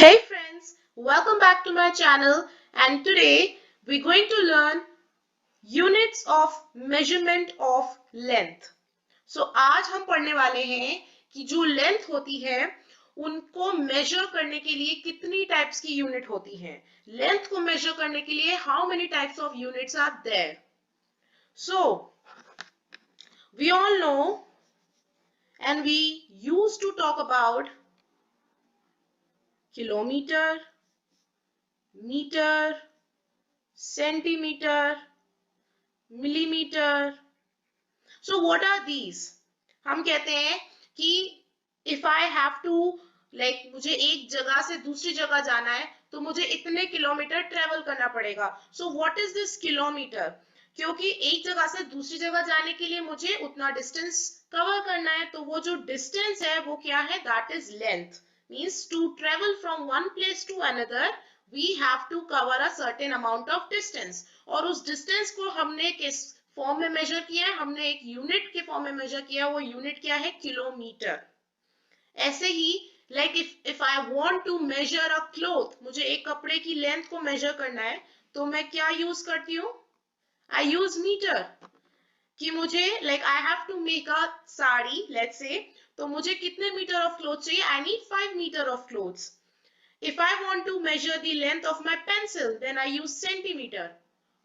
Hey friends, welcome back to my channel and today we're going to learn units of measurement of length. So आज हम पढ़ने वाले हैं कि जो लेंथ होती है उनको मेजर करने के लिए कितनी टाइप्स की यूनिट होती हैं. लेंथ को मेजर करने के लिए how many types of units are there. So we all know and we used to talk about kilometer, meter, centimeter, millimeter. So what are these? हम कहते हैं कि if I have to मुझे एक जगह से दूसरी जगह जाना है तो मुझे इतने किलोमीटर ट्रेवल करना पड़ेगा. So what is this kilometer? क्योंकि एक जगह से दूसरी जगह जाने के लिए मुझे उतना डिस्टेंस कवर करना है, तो वो जो डिस्टेंस है वो क्या है? That is length. Means to travel from one place to another we have to cover a certain amount of distance. और उस डिस्टेंस को हमने किस फॉर्म में मेजर किया है? हमने एक यूनिट के फॉर्म में मेजर किया. वो यूनिट क्या है? किलोमीटर. ऐसे ही if I want to measure a cloth, मुझे एक कपड़े की लेंथ को मेजर करना है तो मैं क्या यूज करती हूँ? I use meter. कि मुझे I have to make a sari, let's say, तो मुझे कितने मीटर ऑफ क्लोथ चाहिए? I need 5 meter of clothes. If I want to measure the length of my pencil, then I use centimeter.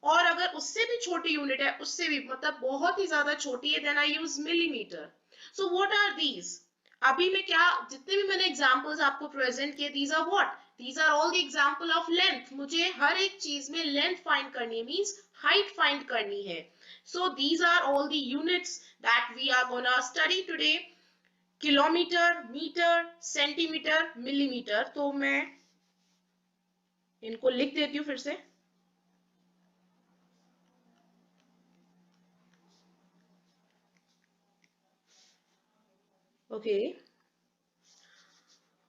और अगर उससे भी छोटी यूनिट है, उससे भी मतलब बहुत ही ज्यादा छोटी है, then I use millimeter. So what are these? अभी मैं क्या जितने भी मैंने एग्जांपल्स आपको प्रेजेंट किए, these are what? These are all the example of length. मुझे हर एक चीज में लेंथ फाइंड करनी है, मींस हाइट फाइंड करनी है. So these are all the units that we are gonna study today. Kilometre, metre, centimetre, millimetre. तो मैं इनको लिख देती हूँ फिर से. Okay.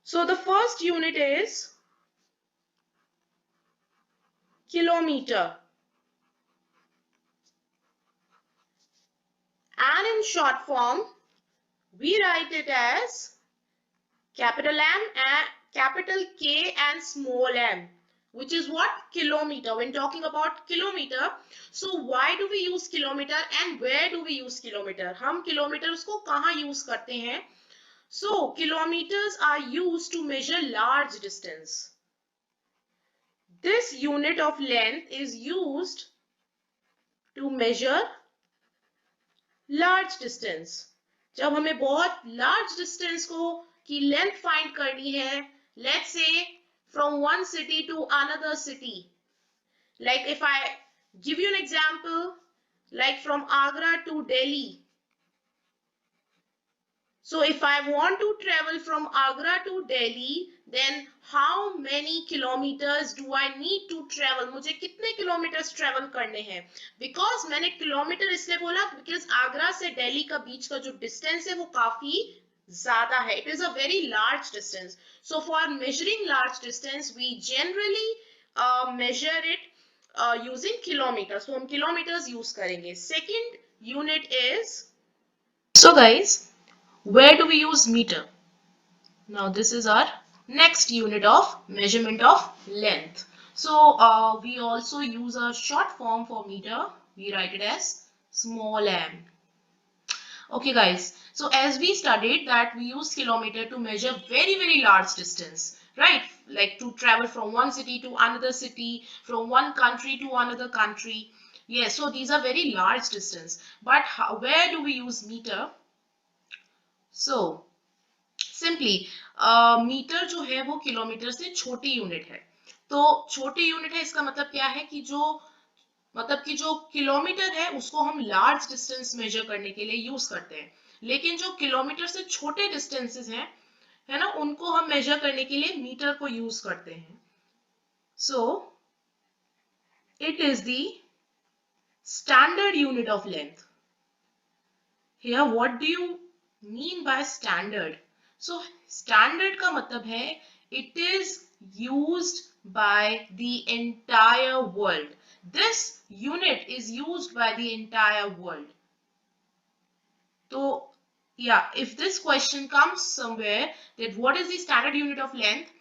So the first unit is kilometer. And in short form, we write it as capital M and capital K and small m, which is what? Kilometer. When talking about kilometer, so why do we use kilometer and where do we use kilometer? हम kilometers को कहाँ use करते हैं? So kilometers are used to measure large distance. This unit of length is used to measure large distance. जब हमें बहुत large distance को की length find करनी है, let's say from one city to another city. Like if I give you an example, like from Agra to Delhi. So if I want to travel from Agra to Delhi, then how many kilometers do I need to travel? मुझे कितने kilometers travel करने हैं? Because मैंने kilometer इसलिए बोला because Agra से दिल्ली का बीच का जो distance है वो काफी ज़्यादा है. It is a very large distance. So for measuring large distance, we generally measure it using kilometers. So हम kilometers use करेंगे. Second unit is, so guys, where do we use meter? Now this is our next unit of measurement of length. So we also use a short form for meter. We write it as small m. Okay guys, so as we studied that we use kilometer to measure very large distance, right? Like to travel from one city to another city, from one country to another country. Yes, so these are very large distance. But where do we use meter? So simply metre जो है वो kilometre से छोटी unit है. तो छोटी unit है इसका मतलब क्या है कि जो किलोमीटर है उसको हम लार्ज डिस्टेंस मेजर करने के लिए यूज करते हैं, लेकिन जो किलोमीटर से छोटे डिस्टेंसेस हैं है ना, उनको हम मेजर करने के लिए मीटर को यूज करते हैं. So it is the standard unit of length. Here what do you mean by standard? So standard का मतलब है it is used by the entire world. This unit is used by the entire world. So yeah, if this question comes somewhere that what is the standard unit of length,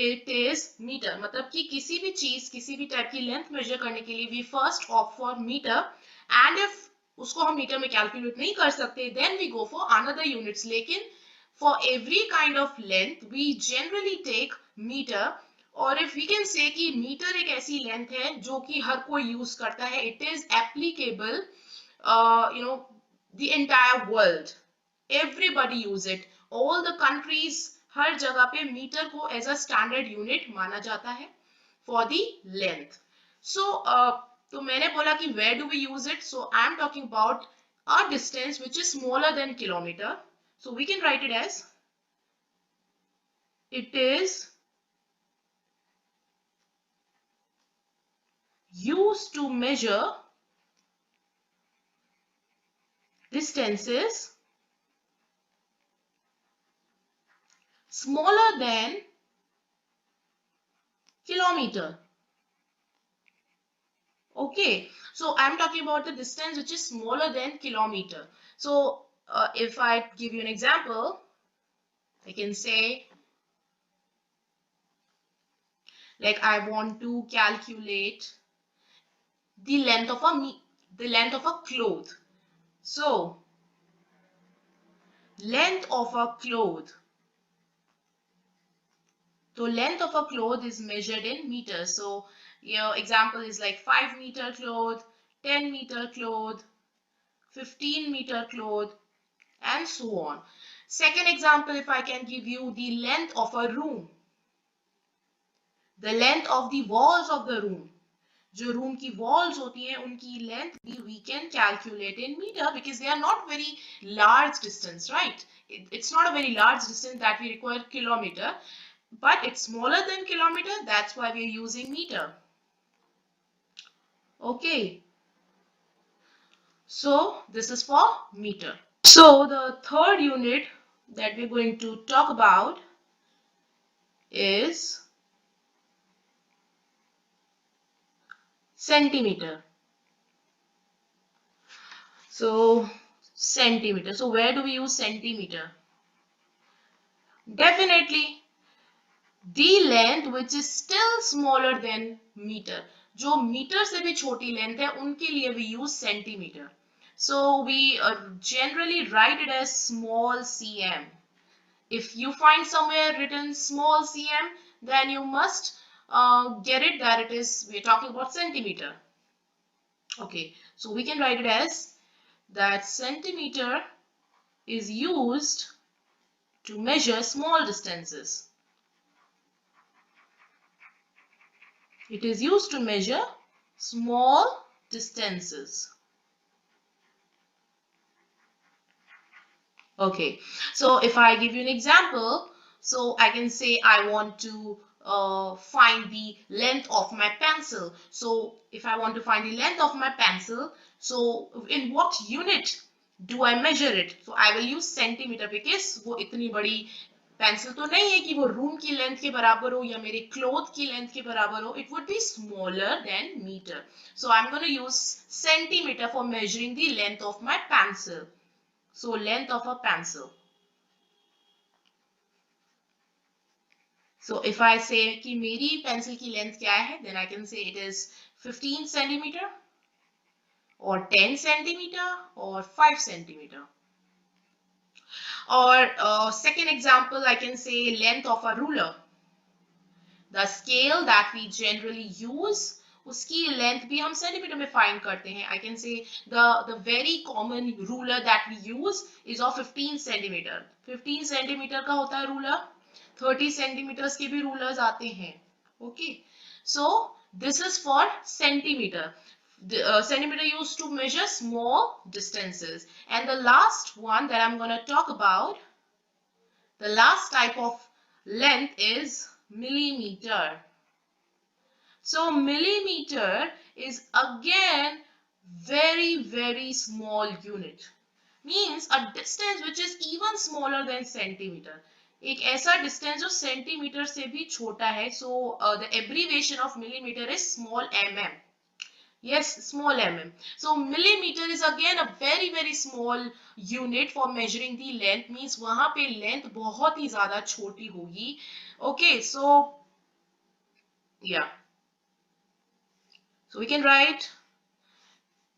it is metre. मतलब कि किसी भी चीज, किसी भी type की length major करने के लिए we first opt for metre, and if उसको हम मीटर में कैलकुलेट नहीं कर सकते then we go for another units. लेकिन for every kind of length we generally take metre. और इफ वी कैन से कि मीटर एक ऐसी लेंथ है जो कि हर कोई यूज करता है, it is applicable the entire world, everybody use it, all the countries, हर जगह पे मीटर को एज अ स्टैंडर्ड यूनिट माना जाता है फॉर द लेंथ. सो तो मैंने बोला कि where do we use it, so I am talking about a distance which is smaller than kilometer. So we can write it as it is used to measure distances smaller than kilometer. Okay, so I'm talking about the distance which is smaller than kilometer. So if I give you an example, I can say like I want to calculate the length of a cloth. So length of a cloth. So length of a cloth is measured in meters. So your example is like 5-meter cloth, 10-meter cloth, 15-meter cloth, and so on. Second example, if I can give you the length of a room, the length of the walls of the room. जो room की walls होती हैं उनकी length भी we can calculate in meter because they are not very large distance, right? It's not a very large distance that we require kilometer, but it's smaller than kilometer. That's why we are using meter. Okay. So this is for meter. So the third unit that we're going to talk about is centimeter. So centimeter. So where do we use centimeter? Definitely the length which is still smaller than meter. जो metre से भी छोटी length है उनके लिए we use centimeter. So we generally write it as small cm. If you find somewhere written small cm, then you must get it that it is, we're talking about centimeter. Okay, so we can write it as that centimeter is used to measure small distances. It is used to measure small distances. Okay, so if I give you an example, so I can say I want to find the length of my pencil. So if I want to find the length of my pencil, so in what unit do I measure it? So I will use centimeter because वो इतनी बड़ी pencil तो नहीं है कि वो room की length के बराबर हो या मेरे क्लोथ की लेंथ के बराबर हो. It would be smaller than meter. So I'm going to use centimeter for measuring the length of my pencil. So length of a pencil. So if I say कि मेरी पेंसिल की length क्या है, then I can say it is 15 centimeter or 10 centimeter or 5 centimeter. Or second example, I can say length of a ruler. The scale that we generally use, उसकी length भी हम centimetre में find करते हैं. I can say the very common ruler that we use is of 15 centimeter. 15 centimeter का होता है ruler. 30 centimeters के भी rulers आते हैं. Okay, so this is for centimeter. The centimeter used to measure small distances. And the last one that I'm going to talk about, the last type of length is millimeter. So millimeter is again very small unit. Means a distance which is even smaller than centimeter. एक ऐसा distance जो centimeter से भी छोटा है. So the abbreviation of millimeter is small mm. Yes, small mm. So millimeter is again a very small unit for measuring the length. Means वहाँ पे length बहुत ही ज़्यादा छोटी होगी. Okay, so Yeah. So we can write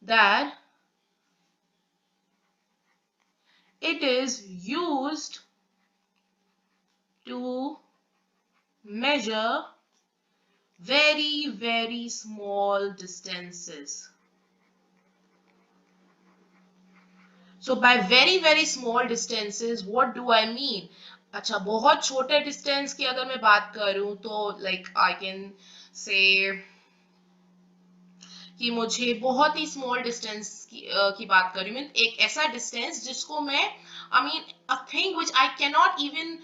that it is used to measure very, very small distances. So by very, very small distances, what do I mean? अच्छा, बहुत छोटे distance की अगर मैं बात करूं तो like I can say कि मुझे बहुत ही स्मॉल डिस्टेंस की बात कर रही हूँ, एक ऐसा डिस्टेंस जिसको मैं I mean a thing which I can not even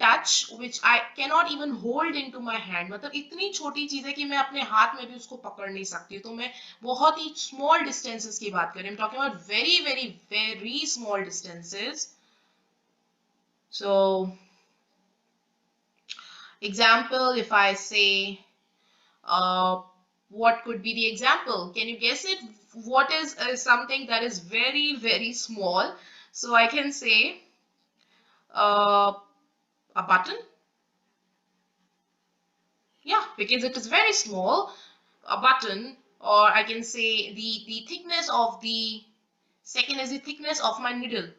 touch, which I can not even hold into my hand, मतलब इतनी छोटी चीज है कि मैं अपने हाथ में भी उसको पकड़ नहीं सकती, तो मैं बहुत ही स्मॉल डिस्टेंसेस की बात कर रही हूँ, talking about very very very small distances. So example, if I say what could be the example? Can you guess it? What is something that is very, very small? So I can say uh, a button. Yeah, because it is very small. A button, or I can say the thickness of the second is the thickness of my needle.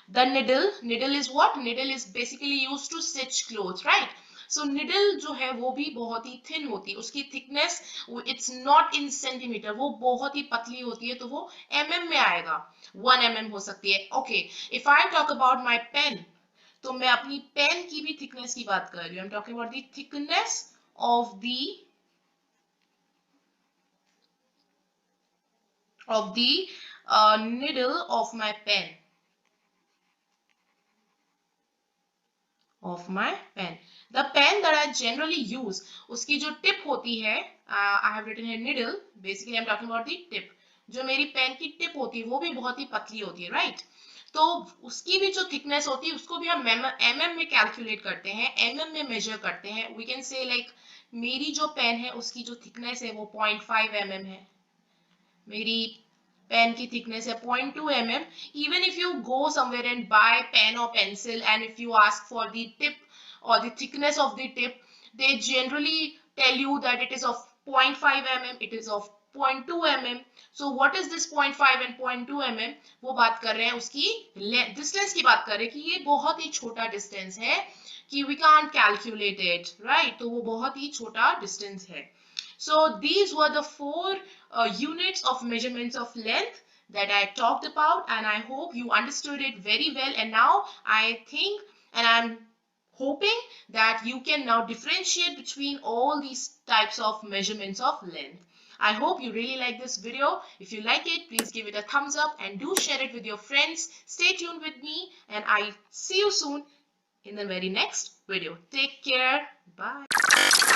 The needle is what? Needle is basically used to stitch clothes, right? So needle जो है वो भी बहुत ही thin होती है, उसकी thickness it's not in centimeter, वो बहुत ही पतली होती है, तो वो mm में आएगा, 1 mm हो सकती है. Okay, if I talk about my pen, तो मैं अपनी पेन की भी thickness की बात कर रही हूँ. I'm talking about the thickness of the needle of my pen. Of my pen. The pen that I generally use, उसकी जो टिप होती है, I have written here needle. Basically, I'm talking about the tip. जो मेरी pen की tip होती है, वो भी बहुत ही पतली होती है, right? तो उसकी भी जो थिकनेस होती है, उसको भी हम mm में कैलकुलेट करते हैं, mm में मेजर करते हैं. We can say like मेरी जो पेन है, उसकी जो थिकनेस है, वो 0.5 mm है. मेरी पेन की thickness है 0.2 mm. Even if you go somewhere and buy pen or pencil, and if you ask for the tip or the thickness of the tip, they generally tell you that it is of 0.5 mm, it is of 0.2 mm. So what is this 0.5 and 0.2 mm? वो बात कर रहे हैं उसकी distance की बात कर रहे हैं कि ये बहुत ही छोटा डिस्टेंस है कि we can't calculate it, right? तो वो बहुत ही छोटा डिस्टेंस है. So these were the four units of measurements of length that I talked about, and I hope you understood it very well. And now I think, and I'm hoping that you can now differentiate between all these types of measurements of length. I hope you really like this video. If you like it, please give it a thumbs up and do share it with your friends. Stay tuned with me, and I see you soon in the very next video. Take care. Bye.